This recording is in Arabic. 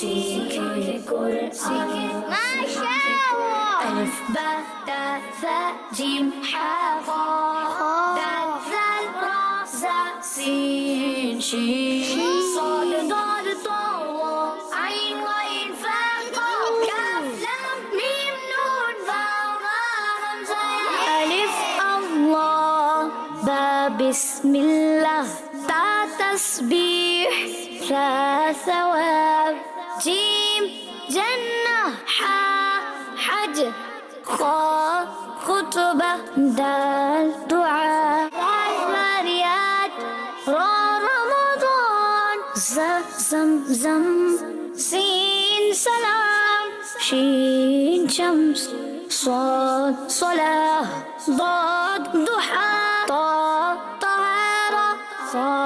سين قرآن ما شاء الله. ألف باء تاء ثاء جيم حاء خاء دال ذال راء زاء سين شين صاد ضاد طاء عين غين فاء قاف كاف لام ميم نون واو راء همزة ألف الله باء بسم الله تاء تسبيح ثاء ثواب جيم جنة حاء حج خاء خطبة دال دعاء ذاريات راء رمضان زمزم سين سلام شين شمس صاد صلاة ضاد ضحى طاء طهارة صاد